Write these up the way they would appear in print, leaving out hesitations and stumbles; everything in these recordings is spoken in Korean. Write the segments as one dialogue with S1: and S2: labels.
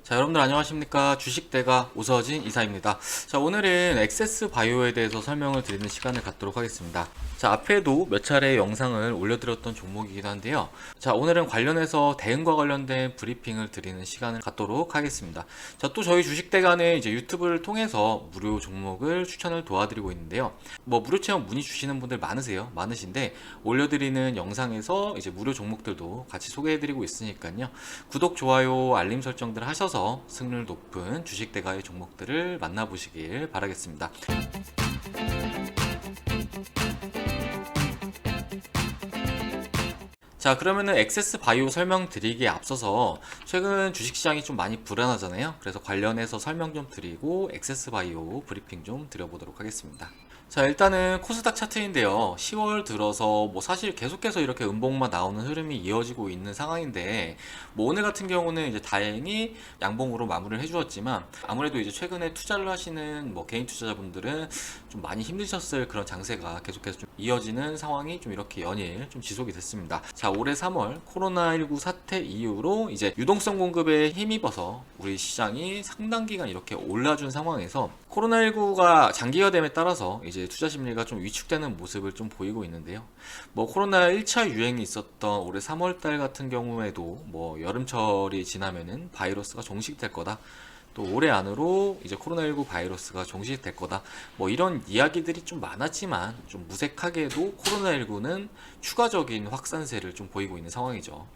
S1: 자, 여러분들 안녕하십니까? 주식대가 오서진 이사입니다. 자, 오늘은 액세스 바이오에 대해서 설명을 드리는 시간을 갖도록 하겠습니다. 자, 앞에도 몇 차례 영상을 올려드렸던 종목이기도 한데요. 자, 오늘은 관련해서 대응과 관련된 브리핑을 드리는 시간을 갖도록 하겠습니다. 자, 또 저희 주식대가는 이제 유튜브를 통해서 무료 종목을 추천을 도와드리고 있는데요. 무료 체험 문의 주시는 분들 많으신데 올려드리는 영상에서 이제 무료 종목들도 같이 소개해드리고 있으니까요. 구독, 좋아요, 알림 설정들 하셔서 승률 높은 주식대가의 종목들을 만나보시길 바라겠습니다. 자, 그러면은 액세스 바이오 설명드리기에 앞서서 최근 주식시장이 좀 많이 불안하잖아요. 그래서 관련해서 설명 좀 드리고 액세스 바이오 브리핑 좀 드려보도록 하겠습니다. 자, 일단은 코스닥 차트인데요. 10월 들어서 사실 계속해서 이렇게 음봉만 나오는 흐름이 이어지고 있는 상황인데, 오늘 같은 경우는 이제 다행히 양봉으로 마무리를 해주었지만, 아무래도 이제 최근에 투자를 하시는 개인 투자자분들은 좀 많이 힘드셨을 그런 장세가 계속해서 좀 이어지는 상황이 좀 이렇게 연일 좀 지속이 됐습니다. 자, 올해 3월 코로나19 사태 이후로 이제 유동성 공급에 힘입어서 우리 시장이 상당 기간 이렇게 올라준 상황에서 코로나19가 장기화됨에 따라서 이제 투자 심리가 좀 위축되는 모습을 좀 보이고 있는데요. 코로나 1차 유행이 있었던 올해 3월달 같은 경우에도 여름철이 지나면은 바이러스가 종식될 거다. 또 올해 안으로 이제 코로나19 바이러스가 종식될 거다. 이런 이야기들이 좀 많았지만 좀 무색하게도 코로나19는 추가적인 확산세를 좀 보이고 있는 상황이죠.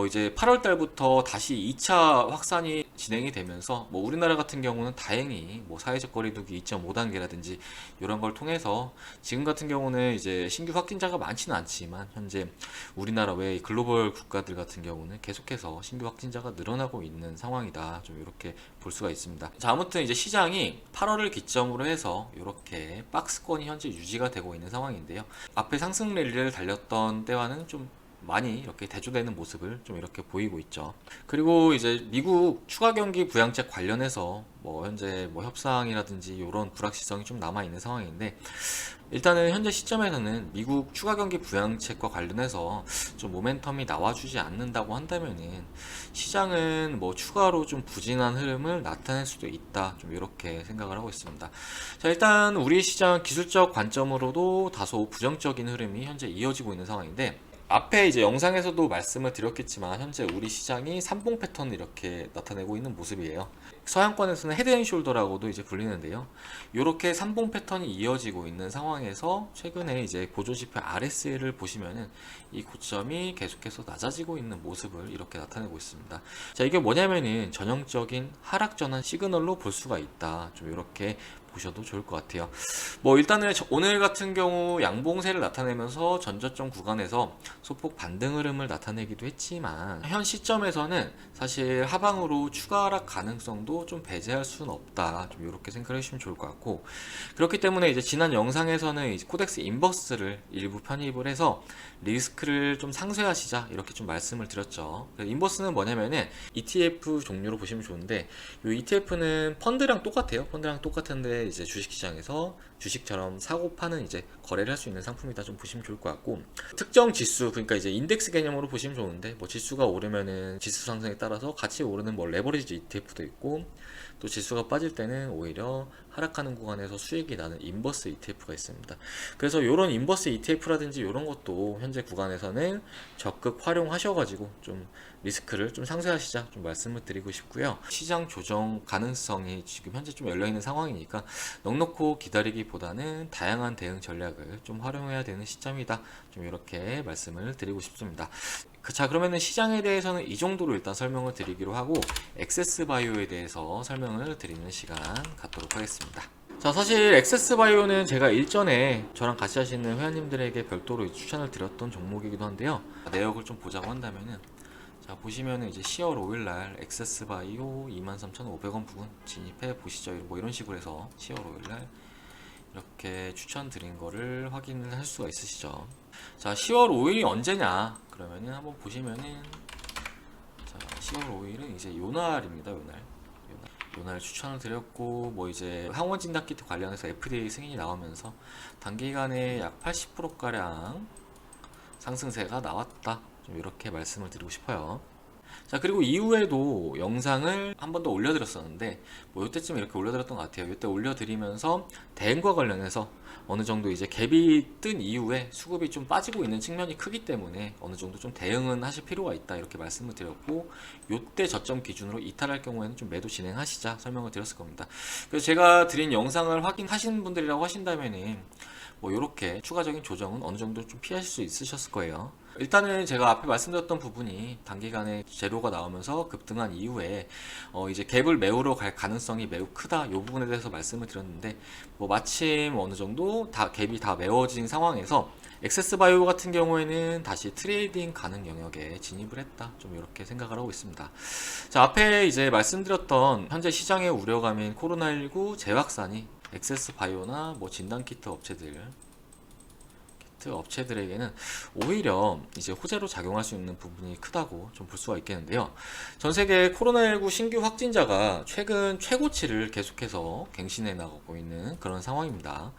S1: 이제 8월 달부터 다시 2차 확산이 진행이 되면서 우리나라 같은 경우는 다행히 사회적 거리두기 2.5단계라든지 이런 걸 통해서 지금 같은 경우는 이제 신규 확진자가 많지는 않지만 현재 우리나라 외 글로벌 국가들 같은 경우는 계속해서 신규 확진자가 늘어나고 있는 상황이다. 좀 이렇게 볼 수가 있습니다. 자, 아무튼 이제 시장이 8월을 기점으로 해서 이렇게 박스권이 현재 유지가 되고 있는 상황인데요. 앞에 상승 랠리를 달렸던 때와는 좀 많이 이렇게 대조되는 모습을 좀 이렇게 보이고 있죠. 그리고 이제 미국 추가 경기 부양책 관련해서 현재 협상이라든지 이런 불확실성이 좀 남아 있는 상황인데, 일단은 현재 시점에서는 미국 추가 경기 부양책과 관련해서 좀 모멘텀이 나와주지 않는다고 한다면은 시장은 추가로 좀 부진한 흐름을 나타낼 수도 있다. 좀 이렇게 생각을 하고 있습니다. 자, 일단 우리 시장 기술적 관점으로도 다소 부정적인 흐름이 현재 이어지고 있는 상황인데, 앞에 이제 영상에서도 말씀을 드렸겠지만 현재 우리 시장이 삼봉 패턴을 이렇게 나타내고 있는 모습이에요. 서양권에서는 헤드앤숄더라고도 이제 불리는데요. 이렇게 삼봉 패턴이 이어지고 있는 상황에서 최근에 이제 고조지표 RSI를 보시면은 이 고점이 계속해서 낮아지고 있는 모습을 이렇게 나타내고 있습니다. 자, 이게 뭐냐면은 전형적인 하락 전환 시그널로 볼 수가 있다. 좀 이렇게 보셔도 좋을 것 같아요. 일단은 오늘 같은 경우 양봉세를 나타내면서 전저점 구간에서 소폭 반등 흐름을 나타내기도 했지만 현 시점에서는 사실 하방으로 추가 하락 가능성도 좀 배제할 수는 없다. 좀 이렇게 생각을 해주시면 좋을 것 같고, 그렇기 때문에 이제 지난 영상에서는 이제 코덱스 인버스를 일부 편입을 해서 리스크를 좀 상쇄하시자 이렇게 좀 말씀을 드렸죠. 인버스는 뭐냐면은 ETF 종류로 보시면 좋은데, 이 ETF는 펀드랑 똑같아요. 펀드랑 똑같은데 이제 주식시장에서 주식처럼 사고 파는 이제 거래를 할 수 있는 상품이다. 좀 보시면 좋을 것 같고, 특정 지수, 그러니까 이제 인덱스 개념으로 보시면 좋은데, 지수가 오르면은 지수 상승에 따라서 같이 오르는 레버리지 ETF도 있고, 또 지수가 빠질 때는 오히려 하락하는 구간에서 수익이 나는 인버스 ETF가 있습니다. 그래서 이런 인버스 ETF라든지 이런 것도 현재 구간에서는 적극 활용하셔가지고 좀 리스크를 좀 상쇄하시자 좀 말씀을 드리고 싶고요. 시장 조정 가능성이 지금 현재 좀 열려있는 상황이니까 넉넉히 기다리기보다는 다양한 대응 전략을 좀 활용해야 되는 시점이다. 좀 이렇게 말씀을 드리고 싶습니다. 자, 그러면은 시장에 대해서는 이 정도로 일단 설명을 드리기로 하고 액세스 바이오에 대해서 설명을 드리는 시간 갖도록 하겠습니다. 자, 사실 액세스 바이오는 제가 일전에 저랑 같이 하시는 회원님들에게 별도로 추천을 드렸던 종목이기도 한데요. 내역을 좀 보자고 한다면은, 자, 보시면은 이제 10월 5일날 액세스 바이오 23,500원 부근 진입해 보시죠. 이런 식으로 해서 10월 5일날 이렇게 추천드린 거를 확인을 할 수가 있으시죠. 자, 10월 5일이 언제냐? 그러면은 한번 보시면은, 자, 10월 5일은 이제 요날입니다. 요날 추천을 드렸고, 이제 항원 진단 키트 관련해서 FDA 승인이 나오면서 단기간에 약 80%가량 상승세가 나왔다. 좀 이렇게 말씀을 드리고 싶어요. 자, 그리고 이후에도 영상을 한 번 더 올려드렸었는데, 뭐 이때쯤 이렇게 올려드렸던 것 같아요. 이때 올려드리면서 대응과 관련해서 어느 정도 이제 갭이 뜬 이후에 수급이 좀 빠지고 있는 측면이 크기 때문에 어느 정도 좀 대응은 하실 필요가 있다, 이렇게 말씀을 드렸고, 요때 저점 기준으로 이탈할 경우에는 좀 매도 진행하시자 설명을 드렸을 겁니다. 그래서 제가 드린 영상을 확인하시는 분들이라고 하신다면은 뭐 이렇게 추가적인 조정은 어느 정도 좀 피하실 수 있으셨을 거예요. 일단은 제가 앞에 말씀드렸던 부분이 단기간에 재료가 나오면서 급등한 이후에 이제 갭을 메우러 갈 가능성이 매우 크다, 이 부분에 대해서 말씀을 드렸는데, 뭐 마침 어느 정도 다 갭이 다 메워진 상황에서 엑세스바이오 같은 경우에는 다시 트레이딩 가능 영역에 진입을 했다, 좀 이렇게 생각을 하고 있습니다. 자, 앞에 이제 말씀드렸던 현재 시장의 우려감인 코로나19 재확산이 엑세스바이오나 뭐 진단키트 업체들에게는 오히려 이제 호재로 작용할 수 있는 부분이 크다고 좀 볼 수가 있겠는데요. 전 세계 코로나19 신규 확진자가 최근 최고치를 계속해서 갱신해 나가고 있는 그런 상황입니다.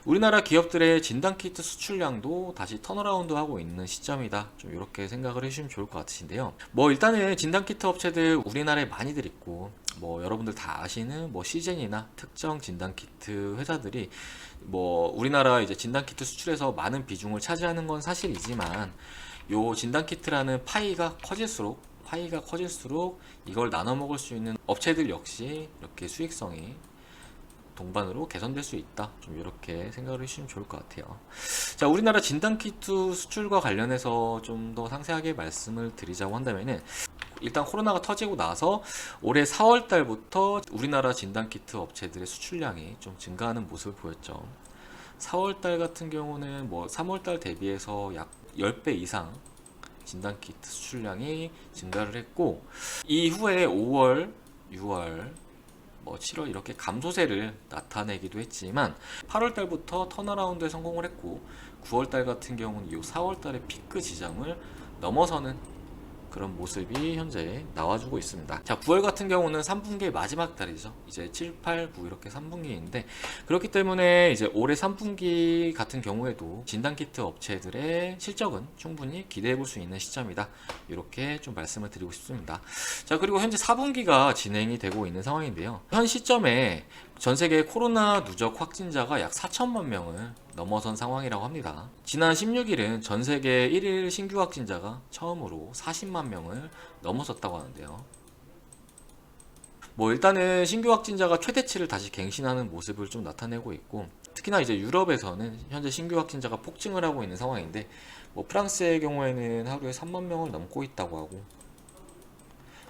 S1: 우리나라 기업들의 진단키트 수출량도 다시 턴어라운드 하고 있는 시점이다, 좀 이렇게 생각을 해주시면 좋을 것 같으신데요. 뭐 일단은 진단키트 업체들 우리나라에 많이들 있고, 뭐 여러분들 다 아시는 뭐 시젠이나 특정 진단키트 회사들이 뭐 우리나라 이제 진단키트 수출에서 많은 비중을 차지하는 건 사실이지만, 요 진단키트라는 파이가 커질수록 이걸 나눠 먹을 수 있는 업체들 역시 이렇게 수익성이 동반으로 개선될 수 있다, 좀 이렇게 생각을 해주시면 좋을 것 같아요. 자, 우리나라 진단키트 수출과 관련해서 좀 더 상세하게 말씀을 드리자고 한다면은, 일단 코로나가 터지고 나서 올해 4월 달부터 우리나라 진단키트 업체들의 수출량이 좀 증가하는 모습을 보였죠. 4월 달 같은 경우는 뭐 3월 달 대비해서 약 10배 이상 진단키트 수출량이 증가를 했고, 이후에 5월, 6월, 뭐 7월 이렇게 감소세를 나타내기도 했지만 8월 달부터 턴어라운드에 성공을 했고, 9월 달 같은 경우는 이 4월 달의 피크 지점을 넘어서는 그런 모습이 현재 나와주고 있습니다. 자, 9월 같은 경우는 3분기의 마지막 달이죠. 이제 7, 8, 9 이렇게 3분기인데, 그렇기 때문에 이제 올해 3분기 같은 경우에도 진단키트 업체들의 실적은 충분히 기대해 볼 수 있는 시점이다, 이렇게 좀 말씀을 드리고 싶습니다. 자, 그리고 현재 4분기가 진행이 되고 있는 상황인데요. 현 시점에 전 세계 코로나 누적 확진자가 약 4천만 명을 넘어선 상황이라고 합니다. 지난 16일은 전 세계 1일 신규 확진자가 처음으로 40만 명을 넘어섰다고 하는데요. 뭐 일단은 신규 확진자가 최대치를 다시 갱신하는 모습을 좀 나타내고 있고, 특히나 이제 유럽에서는 현재 신규 확진자가 폭증을 하고 있는 상황인데, 뭐 프랑스의 경우에는 하루에 3만 명을 넘고 있다고 하고,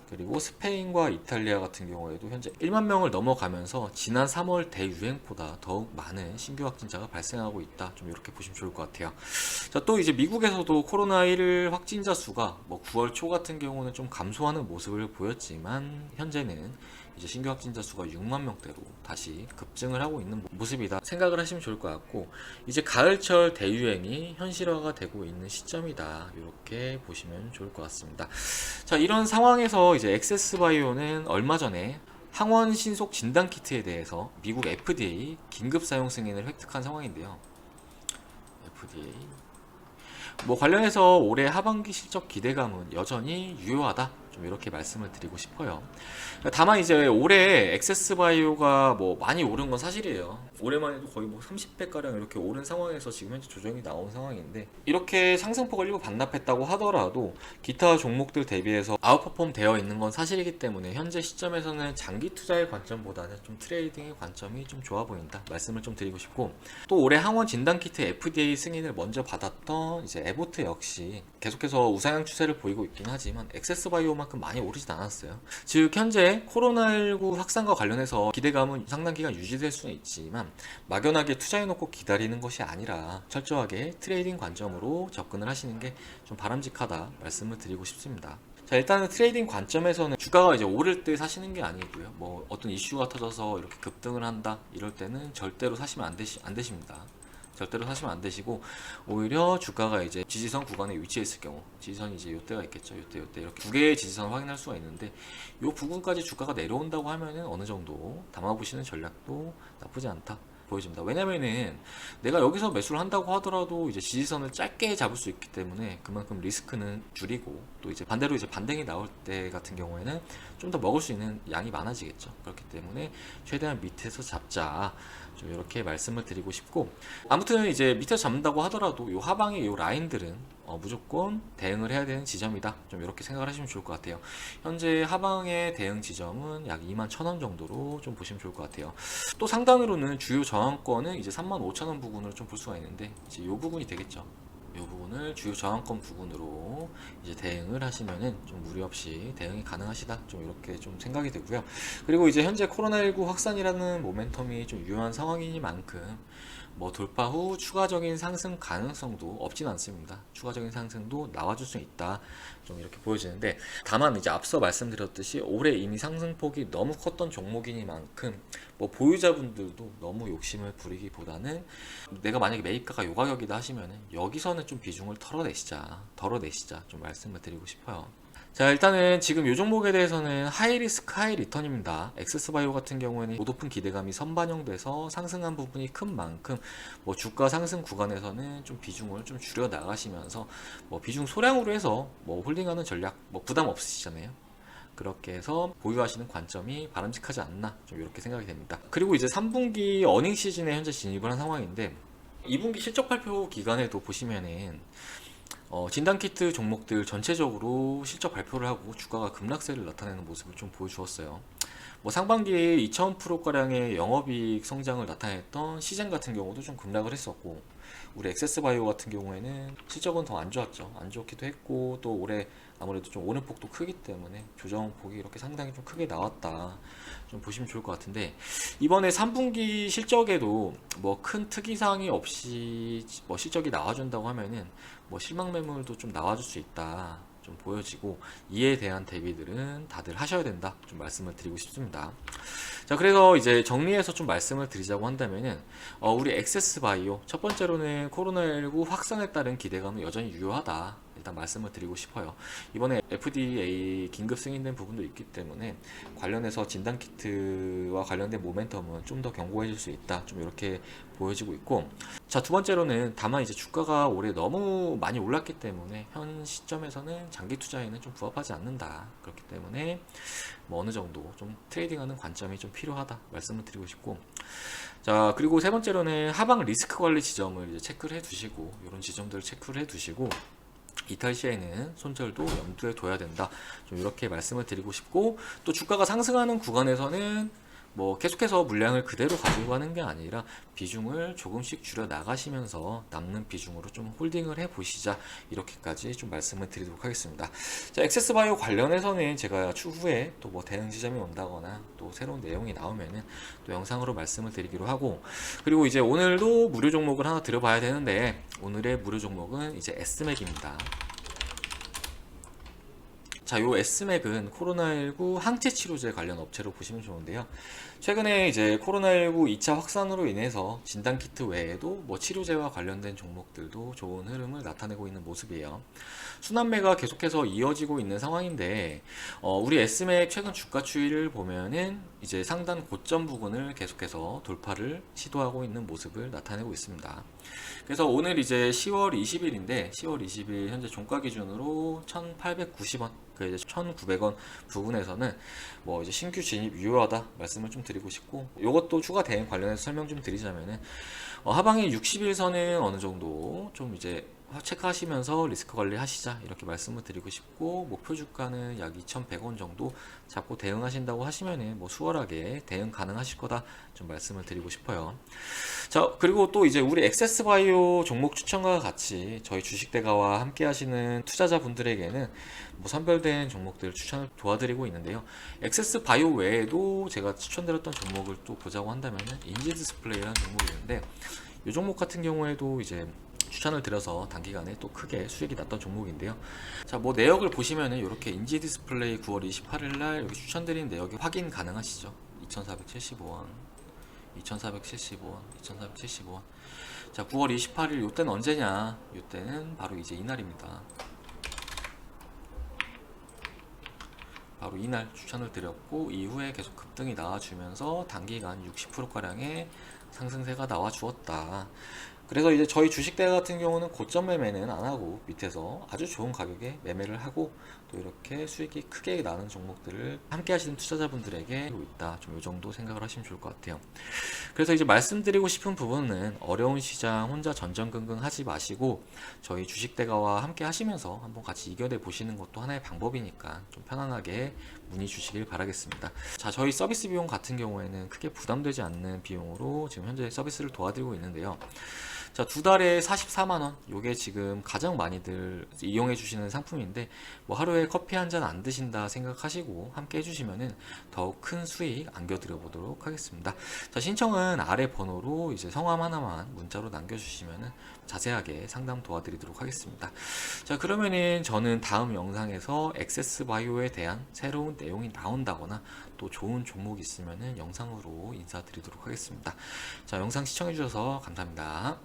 S1: 그리고 스페인과 이탈리아 같은 경우에도 현재 1만 명을 넘어가면서 지난 3월 대유행보다 더욱 많은 신규 확진자가 발생하고 있다, 좀 이렇게 보시면 좋을 것 같아요. 자, 또 이제 미국에서도 코로나1 확진자 수가 뭐 9월 초 같은 경우는 좀 감소하는 모습을 보였지만, 현재는 이제 신규 확진자 수가 6만 명대로 다시 급증을 하고 있는 모습이다 생각을 하시면 좋을 것 같고, 이제 가을철 대유행이 현실화가 되고 있는 시점이다, 이렇게 보시면 좋을 것 같습니다. 자, 이런 상황에서 이제 엑세스바이오는 얼마 전에 항원 신속 진단 키트에 대해서 미국 FDA 긴급 사용 승인을 획득한 상황인데요. FDA 뭐 관련해서 올해 하반기 실적 기대감은 여전히 유효하다, 좀 이렇게 말씀을 드리고 싶어요. 다만 이제 올해 엑세스바이오가 뭐 많이 오른 건 사실이에요. 올해만 해도 거의 뭐 30배 가량 이렇게 오른 상황에서 지금 현재 조정이 나온 상황인데, 이렇게 상승폭을 일부 반납했다고 하더라도 기타 종목들 대비해서 아웃퍼폼 되어 있는 건 사실이기 때문에 현재 시점에서는 장기 투자의 관점보다는 좀 트레이딩의 관점이 좀 좋아 보인다, 말씀을 좀 드리고 싶고, 또 올해 항원 진단 키트 FDA 승인을 먼저 받았던 이제 에보트 역시 계속해서 우상향 추세를 보이고 있긴 하지만 엑세스바이오만큼 많이 오르진 않았어요. 즉 현재 코로나19 확산과 관련해서 기대감은 상당 기간 유지될 수는 있지만, 막연하게 투자해놓고 기다리는 것이 아니라 철저하게 트레이딩 관점으로 접근을 하시는 게 좀 바람직하다, 말씀을 드리고 싶습니다. 자, 일단은 트레이딩 관점에서는 주가가 이제 오를 때 사시는 게 아니고요. 뭐 어떤 이슈가 터져서 이렇게 급등을 한다, 이럴 때는 절대로 사시면 안 되십니다. 절대로 사시면 안 되시고, 오히려 주가가 이제 지지선 구간에 위치해 있을 경우, 지지선이 이제 요때가 있겠죠. 요때 이렇게 두 개의 지지선을 확인할 수가 있는데, 요 부분까지 주가가 내려온다고 하면은 어느 정도 담아보시는 전략도 나쁘지 않다, 보여집니다. 왜냐면은 내가 여기서 매수를 한다고 하더라도 이제 지지선을 짧게 잡을 수 있기 때문에 그만큼 리스크는 줄이고, 또 이제 반대로 이제 반등이 나올 때 같은 경우에는 좀 더 먹을 수 있는 양이 많아지겠죠. 그렇기 때문에 최대한 밑에서 잡자, 좀 이렇게 말씀을 드리고 싶고, 아무튼 이제 밑에서 잡는다고 하더라도 요 하방의 요 라인들은 무조건 대응을 해야 되는 지점이다, 좀 이렇게 생각을 하시면 좋을 것 같아요. 현재 하방의 대응 지점은 약 21,000원 정도로 좀 보시면 좋을 것 같아요. 또 상단으로는 주요 저항권은 이제 35,000원 부근으로 좀 볼 수가 있는데, 이제 요 부분이 되겠죠. 이 부분을 주요 저항권 부분으로 이제 대응을 하시면은 좀 무리 없이 대응이 가능하시다, 좀 이렇게 좀 생각이 되고요. 그리고 이제 현재 코로나19 확산이라는 모멘텀이 좀 유효한 상황이니만큼 뭐 돌파 후 추가적인 상승 가능성도 없진 않습니다. 추가적인 상승도 나와줄 수 있다, 좀 이렇게 보여지는데, 다만 이제 앞서 말씀드렸듯이 올해 이미 상승폭이 너무 컸던 종목이니만큼 뭐 보유자분들도 너무 욕심을 부리기보다는, 내가 만약에 매입가가 요 가격이다 하시면은 여기서는 좀 비중을 덜어내시자 좀 말씀을 드리고 싶어요. 자, 일단은 지금 이 종목에 대해서는 하이 리스크 하이 리턴입니다. 엑세스바이오 같은 경우에는 높은 기대감이 선반영돼서 상승한 부분이 큰 만큼 뭐 주가 상승 구간에서는 좀 비중을 좀 줄여 나가시면서 뭐 비중 소량으로 해서 뭐 홀딩하는 전략 뭐 부담 없으시잖아요. 그렇게 해서 보유하시는 관점이 바람직하지 않나, 좀 이렇게 생각이 됩니다. 그리고 이제 3분기 어닝 시즌에 현재 진입을 한 상황인데, 2분기 실적 발표 기간에도 보시면은 진단키트 종목들 전체적으로 실적 발표를 하고 주가가 급락세를 나타내는 모습을 좀 보여주었어요. 뭐 상반기에 2000%가량의 영업이익 성장을 나타냈던 시젠 같은 경우도 좀 급락을 했었고, 우리 엑세스바이오 같은 경우에는 실적은 더 안 좋았죠. 안 좋기도 했고, 또 올해 아무래도 좀 오름폭도 크기 때문에 조정폭이 이렇게 상당히 좀 크게 나왔다, 좀 보시면 좋을 것 같은데, 이번에 3분기 실적에도 뭐 큰 특이사항이 없이 뭐 실적이 나와준다고 하면은 뭐 실망 매물도 좀 나와줄 수 있다, 좀 보여지고, 이에 대한 대비들은 다들 하셔야 된다, 좀 말씀을 드리고 싶습니다. 자, 그래서 이제 정리해서 좀 말씀을 드리자고 한다면은 우리 엑세스바이오 첫 번째로는 코로나19 확산에 따른 기대감은 여전히 유효하다, 일단 말씀을 드리고 싶어요. 이번에 FDA 긴급 승인된 부분도 있기 때문에 관련해서 진단키트와 관련된 모멘텀은 좀 더 견고해질 수 있다, 좀 이렇게 보여지고 있고, 자, 두 번째로는 다만 이제 주가가 올해 너무 많이 올랐기 때문에 현 시점에서는 장기 투자에는 좀 부합하지 않는다. 그렇기 때문에 뭐 어느 정도 좀 트레이딩하는 관점이 좀 필요하다, 말씀을 드리고 싶고, 자, 그리고 세 번째로는 하방 리스크 관리 지점을 이제 체크를 해 두시고, 이런 지점들을 체크를 해 두시고, 이탈 시에는 손절도 염두에 둬야 된다, 좀 이렇게 말씀을 드리고 싶고, 또 주가가 상승하는 구간에서는 뭐 계속해서 물량을 그대로 가지고 가는 게 아니라 비중을 조금씩 줄여 나가시면서 남는 비중으로 좀 홀딩을 해 보시자, 이렇게까지 좀 말씀을 드리도록 하겠습니다. 자, 엑세스바이오 관련해서는 제가 추후에 또 뭐 대응 지점이 온다거나 또 새로운 내용이 나오면은 또 영상으로 말씀을 드리기로 하고, 그리고 이제 오늘도 무료 종목을 하나 들어봐야 되는데, 오늘의 무료 종목은 이제 S맥입니다. 자, 요 S맥은 코로나19 항체 치료제 관련 업체로 보시면 좋은데요. 최근에 이제 코로나19 2차 확산으로 인해서 진단키트 외에도 뭐 치료제와 관련된 종목들도 좋은 흐름을 나타내고 있는 모습이에요. 순환매가 계속해서 이어지고 있는 상황인데, 우리 S맥 최근 주가 추이를 보면은 이제 상단 고점 부근을 계속해서 돌파를 시도하고 있는 모습을 나타내고 있습니다. 그래서 오늘 이제 10월 20일인데 10월 20일 현재 종가 기준으로 1890원, 그 이제 1900원 부분에서는 뭐 이제 신규 진입 유효하다, 말씀을 좀 드리고 싶고, 요것도 추가 대응 관련해서 설명 좀 드리자면은 하방의 60일선은 어느 정도 좀 이제 체크하시면서 리스크 관리 하시자, 이렇게 말씀을 드리고 싶고, 목표 주가는 약 2100원 정도 잡고 대응하신다고 하시면은 뭐 수월하게 대응 가능하실 거다, 좀 말씀을 드리고 싶어요. 자, 그리고 또 이제 우리 엑세스바이오 종목 추천과 같이 저희 주식대가와 함께 하시는 투자자분들에게는 뭐 선별된 종목들 추천을 도와드리고 있는데요. 엑세스바이오 외에도 제가 추천드렸던 종목을 또 보자고 한다면은 인지디스플레이라는 종목이 있는데, 이 종목 같은 경우에도 이제 추천을 드려서 단기간에 또 크게 수익이 났던 종목인데요. 자, 뭐 내역을 보시면은 이렇게 인지디스플레이 9월 28일 날 여기 추천드린 내역이 확인 가능하시죠. 2475원, 2475원, 2475원. 자, 9월 28일 요때는 언제냐? 요때는 바로 이제 이날입니다. 바로 이날 추천을 드렸고 이후에 계속 급등이 나와주면서 단기간 60%가량의 상승세가 나와 주었다. 그래서 이제 저희 주식대 같은 경우는 고점 매매는 안 하고 밑에서 아주 좋은 가격에 매매를 하고 또 이렇게 수익이 크게 나는 종목들을 함께 하시는 투자자분들에게 하고 있다. 좀 이 정도 생각을 하시면 좋을 것 같아요. 그래서 이제 말씀드리고 싶은 부분은 어려운 시장 혼자 전전긍긍 하지 마시고 저희 주식대가와 함께 하시면서 한번 같이 이겨내 보시는 것도 하나의 방법이니까 좀 편안하게 문의 주시길 바라겠습니다. 자, 저희 서비스 비용 같은 경우에는 크게 부담되지 않는 비용으로 지금 현재 서비스를 도와드리고 있는데요. 자, 두 달에 44만원. 요게 지금 가장 많이들 이용해 주시는 상품인데, 뭐 하루에 커피 한 잔 안 드신다 생각하시고 함께 해주시면은 더욱 큰 수익 안겨드려 보도록 하겠습니다. 자, 신청은 아래 번호로 이제 성함 하나만 문자로 남겨주시면은 자세하게 상담 도와드리도록 하겠습니다. 자, 그러면은 저는 다음 영상에서 액세스 바이오에 대한 새로운 내용이 나온다거나 또 좋은 종목이 있으면은 영상으로 인사드리도록 하겠습니다. 자, 영상 시청해주셔서 감사합니다.